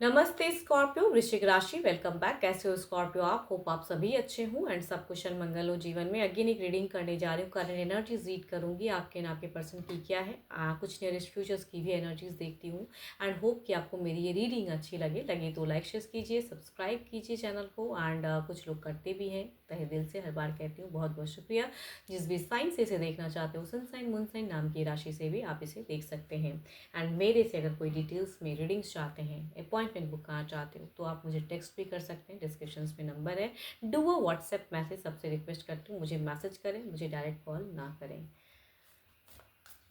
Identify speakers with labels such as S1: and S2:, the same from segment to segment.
S1: नमस्ते स्कॉर्पियो, वृश्चिक राशि। Welcome back. कैसे हो स्कॉर्पियो? आप होप आप सभी अच्छे हों एंड सब कुशल मंगल हो जीवन में। अगेन एक रीडिंग करने जा रही हूँ। करंट एनर्जीज रीड करूंगी आपके ना आपके पर्सन की क्या है। कुछ नियरेस्ट फ्यूचर्स की भी एनर्जीज देखती हूँ एंड होप कि आपको मेरी ये रीडिंग अच्छी लगे तो लाइक शेयर कीजिए, सब्सक्राइब कीजिए चैनल को एंड कुछ लोग करते भी हैं। तहे दिल से हर बार कहती हूँ बहुत बहुत शुक्रिया। जिस भी साइन से इसे देखना चाहते हो, सन साइन मून साइन नाम की राशि से भी आप इसे देख सकते हैं। एंड मेरे से अगर कोई डिटेल्स में रीडिंग्स चाहते हैं, अपॉइंटमेंट बुक करना चाहते हो, तो आप मुझे टेक्स्ट भी कर सकते हैं। डिस्क्रिप्शन में नंबर है। डू अ व्हाट्सएप मैसेज, सबसे रिक्वेस्ट करती हूँ मुझे मैसेज करें, मुझे डायरेक्ट कॉल ना करें।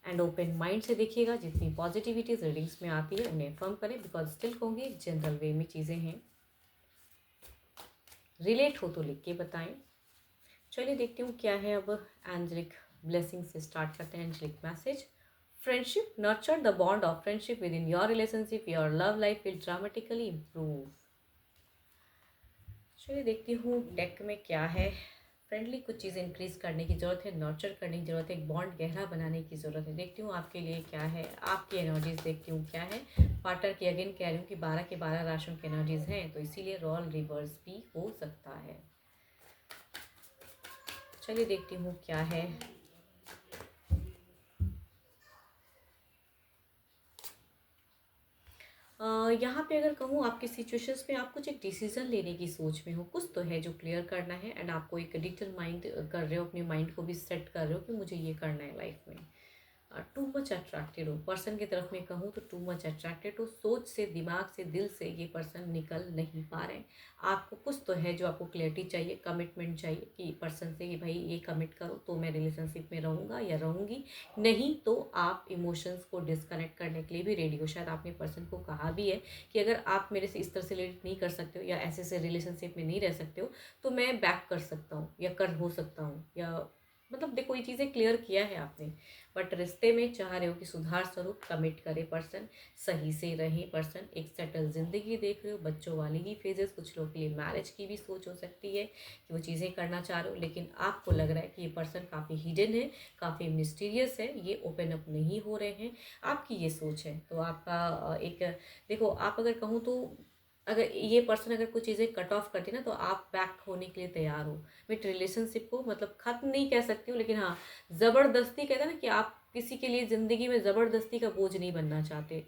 S1: एंड ओपन माइंड से देखिएगा। जितनी पॉजिटिविटीज रीडिंग्स में आती है उन्हें फर्म करें, बिकॉज स्टिल कहूँगी जनरल वे में चीज़ें हैं। रिलेट हो तो लिख के बताएं। चलिए देखती हूँ क्या है अब। एंजलिक ब्लेसिंग से स्टार्ट करते हैं। Angelic message: Friendship, nurture the bond of friendship within your relationship. Your love life will dramatically improve. चलिए देखती हूँ डेक में क्या है। फ्रेंडली कुछ चीज़ इंक्रीज करने की ज़रूरत है, नर्चर करने की ज़रूरत है, एक बॉन्ड गहरा बनाने की ज़रूरत है। देखती हूँ आपके लिए क्या है, आपकी एनर्जीज देखती हूँ क्या है। पार्टनर की अगेन कह रही हूँ कि 12 के 12 राशियों की एनर्जीज हैं, तो इसीलिए रोल रिवर्स भी हो सकता है। चलिए देखती हूँ क्या है। यहाँ पे अगर कहूँ आपकी सिचुएशंस में आप कुछ एक डिसीजन लेने की सोच में हो, कुछ तो है जो क्लियर करना है एंड आपको एक डिटरमाइंड कर रहे हो, अपने माइंड को भी सेट कर रहे हो कि मुझे ये करना है लाइफ में। टू मच अट्रैक्टेड हो पर्सन की तरफ में कहूँ तो, टू मच अट्रैक्टेड हो। सोच से, दिमाग से, दिल से ये पर्सन निकल नहीं पा रहे हैं। आपको कुछ तो है जो आपको क्लियरिटी चाहिए, कमिटमेंट चाहिए कि पर्सन से कि भाई ये कमिट करो तो मैं रिलेशनशिप में रहूँगा या रहूँगी, नहीं तो आप इमोशंस को डिस्कनेक्ट करने के लिए भी रेडी हो। शायद आपने पर्सन को कहा भी है कि अगर आप मेरे से इस तरह से रिलेट नहीं कर सकते हो या ऐसे से रिलेशनशिप में नहीं रह सकते हो तो मैं बैक कर सकता हूँ या कर हो सकता हूँ, या मतलब देखो ये चीज़ें क्लियर किया है आपने। बट रिश्ते में चाह रहे हो कि सुधार स्वरूप कमिट करे पर्सन, सही से रहे पर्सन, एक सेटल जिंदगी देख रहे हो, बच्चों वाली ही फेजेस। कुछ लोग के लिए मैरिज की भी सोच हो सकती है कि वो चीज़ें करना चाह रहे हो, लेकिन आपको लग रहा है कि ये पर्सन काफ़ी हिडन है, काफ़ी मिस्टीरियस है, ये ओपन अप नहीं हो रहे हैं। आपकी ये सोच है तो आपका एक देखो, आप अगर कहूँ तो अगर ये पर्सन अगर कुछ चीज़ें कट ऑफ करती ना तो आप बैक होने के लिए तैयार हो। मैं रिलेशनशिप को मतलब खत्म नहीं कह सकती हूँ, लेकिन हाँ, ज़बरदस्ती कहते हैं ना कि आप किसी के लिए ज़िंदगी में ज़बरदस्ती का बोझ नहीं बनना चाहते,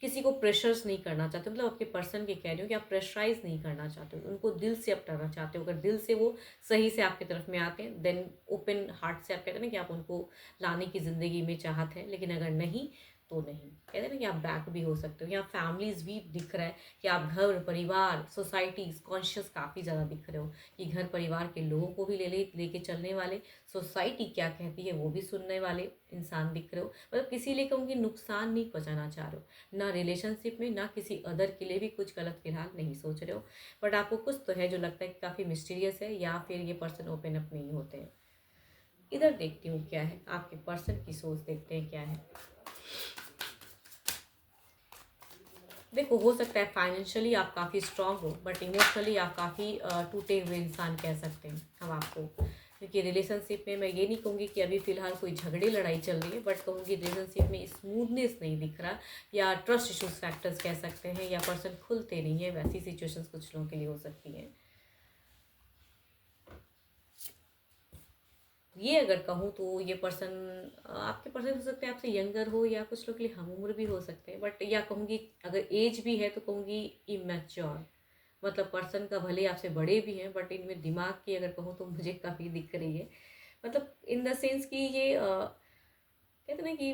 S1: किसी को प्रेशर्स नहीं करना चाहते। मतलब आपके पर्सन के कह रही हो कि आप प्रेशराइज नहीं करना चाहते हो, उनको दिल से अपनाना चाहते हो। अगर दिल से वो सही से आपकी तरफ में आते हैं देन ओपन हार्ट से आप कहते हैं ना कि आप उनको लाने की ज़िंदगी में चाहत है, लेकिन अगर नहीं तो नहीं, कहते हैं ना कि आप बैक भी हो सकते हो। यहाँ फैमिलीज भी दिख रहा है कि आप घर परिवार सोसाइटीज कॉन्शियस काफ़ी ज़्यादा दिख रहे हो कि घर परिवार के लोगों को भी लेके चलने वाले, सोसाइटी क्या कहती है वो भी सुनने वाले इंसान दिख रहे हो। मतलब किसी लिए कहूँगी नुकसान नहीं पहुँचाना चाह रहे हो, ना रिलेशनशिप में ना किसी अदर के लिए भी कुछ गलत फिलहाल नहीं सोच रहे हो। बट आपको कुछ तो है जो लगता है कि काफ़ी मिस्टीरियस है, या फिर ये पर्सन ओपन अप नहीं होते हैं। इधर देखती हूँ क्या है, आपके पर्सन की सोच देखते हैं क्या है। देखो हो सकता है फाइनेंशियली आप काफ़ी स्ट्रांग हो, बट इमोशनली आप काफ़ी टूटे हुए इंसान कह सकते हैं हम आपको। क्योंकि रिलेशनशिप में मैं ये नहीं कहूँगी कि अभी फ़िलहाल कोई झगड़े लड़ाई चल रही है, बट कहूँगी रिलेशनशिप में स्मूथनेस नहीं दिख रहा, या ट्रस्ट इशूज फैक्टर्स कह सकते हैं, या पर्सन खुलते नहीं है। वैसी सिचुएशंस कुछ लोगों के लिए हो सकती हैं। ये अगर कहूँ तो ये पर्सन, आपके पर्सन हो सकते हैं आपसे यंगर हो, या कुछ लोग के लिए हम उम्र भी हो सकते हैं, बट या कहूँगी अगर एज भी है तो कहूँगी इमेच्योर। मतलब पर्सन का भले आपसे बड़े भी हैं, बट इनमें दिमाग की अगर कहूँ तो मुझे काफ़ी दिख रही है। मतलब इन द सेंस कि ये कहते हैं ना कि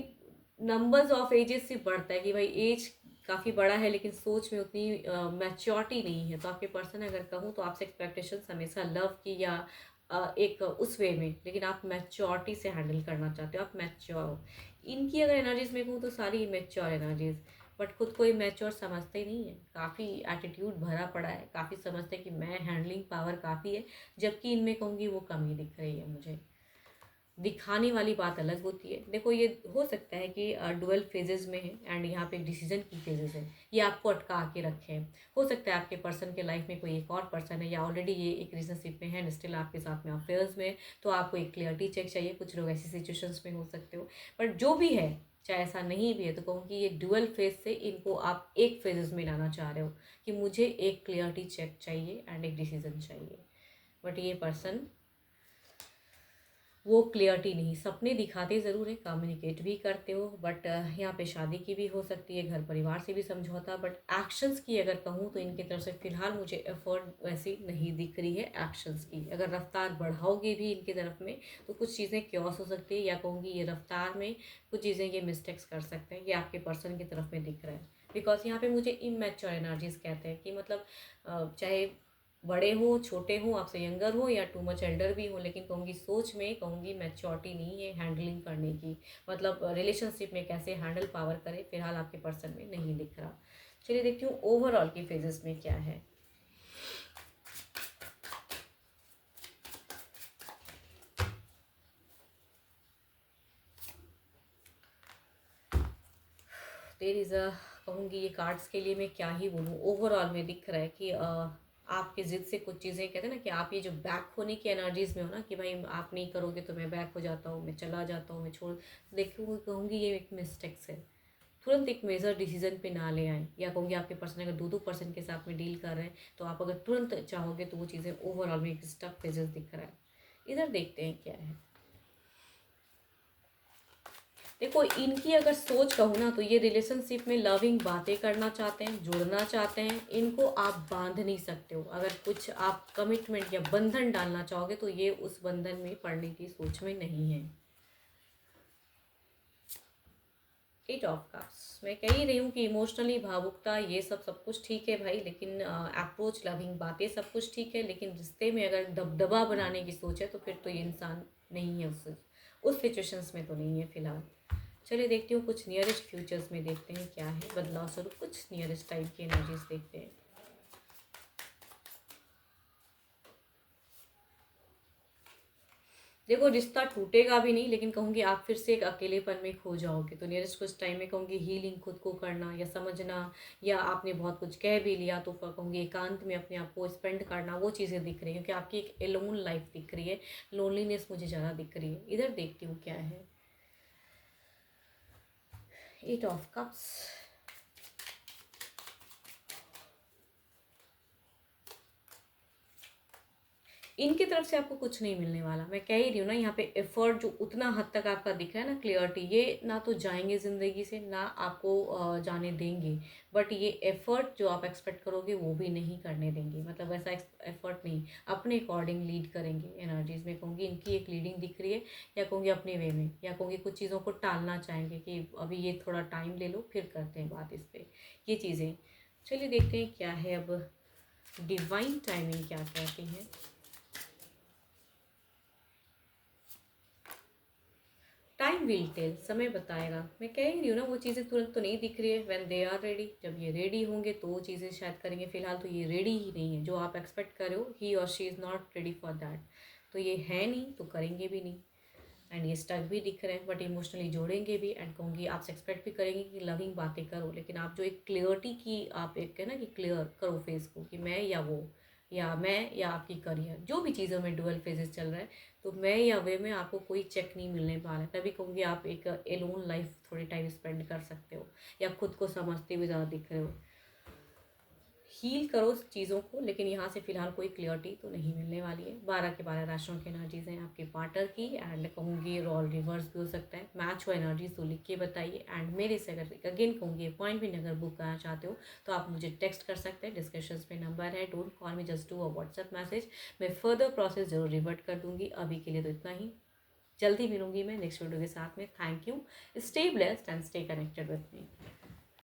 S1: नंबर्स ऑफ एजेस से बढ़ता है कि भाई एज काफ़ी बड़ा है लेकिन सोच में उतनी मैच्योरिटी नहीं है। तो आपके पर्सन अगर कहूँ तो आपसे एक्सपेक्टेशंस हमेशा लव की या एक उस वे में, लेकिन आप मैच्योरिटी से हैंडल करना चाहते हो, आप मैच्योर हो। इनकी अगर एनर्जीज में कहूँ तो सारी मैच्योर एनर्जीज, बट खुद को मैच्योर समझते नहीं है, काफ़ी एटीट्यूड भरा पड़ा है, काफ़ी समझते हैं कि मैं हैंडलिंग पावर काफ़ी है, जबकि इनमें कहूँगी वो कमी दिख रही है मुझे। दिखाने वाली बात अलग होती है। देखो ये हो सकता है कि डुअल फेजेस में है एंड यहाँ पे एक डिसीजन की फेजेस है, ये आपको अटका के रखे हैं। हो सकता है आपके पर्सन के लाइफ में कोई एक और पर्सन है, या ऑलरेडी ये एक रिलेशनशिप में है, स्टिल आपके साथ में अफेयर्स में, तो आपको एक क्लियरिटी चेक चाहिए। कुछ लोग ऐसी सिचुएशंस में हो सकते हो, बट जो भी है चाहे ऐसा नहीं भी है तो कहूँगी ये ड्यूअल फेज से इनको आप एक फेजेस में लाना चाह रहे हो कि मुझे एक क्लियरिटी चेक चाहिए एंड एक डिसीजन चाहिए। बट ये पर्सन वो क्लियरिटी नहीं, सपने दिखाते ज़रूर है, कम्युनिकेट भी करते हो, बट यहाँ पे शादी की भी हो सकती है, घर परिवार से भी समझौता, बट एक्शंस की अगर कहूँ तो इनकी तरफ से फ़िलहाल मुझे एफर्ट वैसी नहीं दिख रही है एक्शंस की। अगर रफ्तार बढ़ाओगे भी इनकी तरफ में तो कुछ चीज़ें क्योस हो सकती है, या कहूँगी ये रफ्तार में कुछ चीज़ें ये मिस्टेक्स कर सकते हैं, ये आपके पर्सन की तरफ में दिख रहा है। बिकॉज यहाँ पे मुझे इमेच्योर एनर्जीज कहते हैं कि मतलब चाहे बड़े हो, छोटे हो, आपसे यंगर हो या टू मच एल्डर भी हो, लेकिन कहूँगी सोच में कहूँगी मैच्योरिटी नहीं है हैंडलिंग करने की, मतलब रिलेशनशिप में कैसे हैंडल पावर करे, फिलहाल आपके पर्सन में नहीं दिख रहा। चलिए देखती हूँ ओवरऑल की फेजेस में क्या है। देयर इज़ अ कहूँगी ये कार्ड्स के लिए मैं क्या ही बोलूँ, ओवरऑल में दिख रहा है कि आपकी ज़िद से कुछ चीज़ें कहते हैं ना कि आप ये जो बैक होने की एनर्जीज में हो ना कि भाई आप नहीं करोगे तो मैं बैक हो जाता हूँ, मैं चला जाता हूँ, मैं छोड़, देखूँगी कहूँगी ये एक मिस्टेक्स है। तुरंत एक मेजर डिसीजन पे ना ले आए, या कहूँगी आपके पर्सन अगर दो दो पर्सन के साथ में डील कर रहे हैं तो आप अगर तुरंत चाहोगे तो वो चीज़ें ओवरऑल में एक स्टक फेजेस दिख रहा है। इधर देखते हैं क्या है। देखो इनकी अगर सोच कहूँ ना तो ये रिलेशनशिप में लविंग बातें करना चाहते हैं, जुड़ना चाहते हैं, इनको आप बांध नहीं सकते हो। अगर कुछ आप कमिटमेंट या बंधन डालना चाहोगे तो ये उस बंधन में पड़ने की सोच में नहीं है। एट ऑफ कप्स, मैं कह ही रही हूँ कि इमोशनली भावुकता ये सब सब कुछ ठीक है भाई, लेकिन अप्रोच लविंग बातें सब कुछ ठीक है, लेकिन रिश्ते में अगर दबदबा बनाने की सोच है तो फिर तो ये इंसान नहीं है, उस सिचुएशंस में तो नहीं है फिलहाल। चलिए देखती हूँ कुछ नियरेस्ट फ्यूचर्स में देखते हैं क्या है बदलाव स्वरूप, कुछ नियरेस्ट टाइम की एनर्जीज देखते हैं। देखो रिश्ता टूटेगा भी नहीं, लेकिन कहूँगी आप फिर से एक अकेलेपन में खो जाओगे, तो नियरेस्ट कुछ टाइम में कहूँगी हीलिंग खुद को करना या समझना, या आपने बहुत कुछ कह भी लिया तो कहूँगी एकांत में अपने आप को स्पेंड करना, वो चीज़ें दिख रही हैं क्योंकि आपकी एक एलोन लाइफ दिख रही है, लोनलीनेस मुझे ज़्यादा दिख रही है। इधर देखती हूँ क्या है। एट ऑफ कप्स, इनकी तरफ से आपको कुछ नहीं मिलने वाला, मैं कह ही रही हूँ ना, यहाँ पे एफर्ट जो उतना हद तक आपका दिख रहा है ना क्लियरिटी, ये ना तो जाएंगे ज़िंदगी से ना आपको जाने देंगे, बट ये एफर्ट जो आप एक्सपेक्ट करोगे वो भी नहीं करने देंगे, मतलब ऐसा एफर्ट नहीं, अपने अकॉर्डिंग लीड करेंगे एनर्जीज में, कहूँगी इनकी एक लीडिंग दिख रही है, या कहूँगी अपने वे में, या कहूँगी कुछ चीज़ों को टालना चाहेंगे कि अभी ये थोड़ा टाइम ले लो फिर करते हैं बात इस पर, ये चीज़ें। चलिए देखते हैं क्या है अब डिवाइन टाइमिंग क्या कहती है। टाइम विल टेल, समय बताएगा, मैं कह ही रही हूँ ना, वो चीज़ें तुरंत तो नहीं दिख रही है, व्हेन दे आर रेडी, जब ये रेडी होंगे तो वो चीज़ें शायद करेंगे, फिलहाल तो ये रेडी ही नहीं है, जो आप एक्सपेक्ट कर रहे हो ही और she is not ready for that, तो ये है नहीं तो करेंगे भी नहीं, एंड ये स्टक भी दिख रहे हैं, बट इमोशनली जोड़ेंगे भी, एंड कहूँगी आपसे एक्सपेक्ट भी करेंगे कि लविंग बातें करो, लेकिन आप जो एक क्लियरिटी की आप एक है ना कि क्लियर करो फेस को कि मैं या वो, या मैं या आपकी करियर, जो भी चीज़ों में डुअल फेजेस चल रहा है, तो मैं या वे में आपको कोई चेक नहीं मिलने वाला है, तभी कहूँगी आप एक एलोन लाइफ थोड़ी टाइम स्पेंड कर सकते हो, या खुद को समझते हुए ज़्यादा दिख रहे हो, हील करो उस चीज़ों को, लेकिन यहाँ से फिलहाल कोई क्लियरिटी तो नहीं मिलने वाली है। 12 के 12 राशियों की एनर्जीज हैं आपके पार्टनर की, एंड कहूँगी रोल रिवर्स भी हो सकता है, मैच हो एनर्जीज तो लिख के बताइए, एंड मेरे से अगर अगेन कहूँगी अपॉइंटमेंट अगर बुक करना चाहते हो तो आप मुझे टेक्स्ट कर सकते हैं, डिस्क्रिप्शन में नंबर है, don't call me, just do a WhatsApp message, मैं फर्दर प्रोसेस जरूर रिवर्ट कर दूँगी। अभी के लिए तो इतना ही, जल्दी मिलूंगी मैं नेक्स्ट वीडियो के साथ में। Thank you, stay blessed and stay connected with me.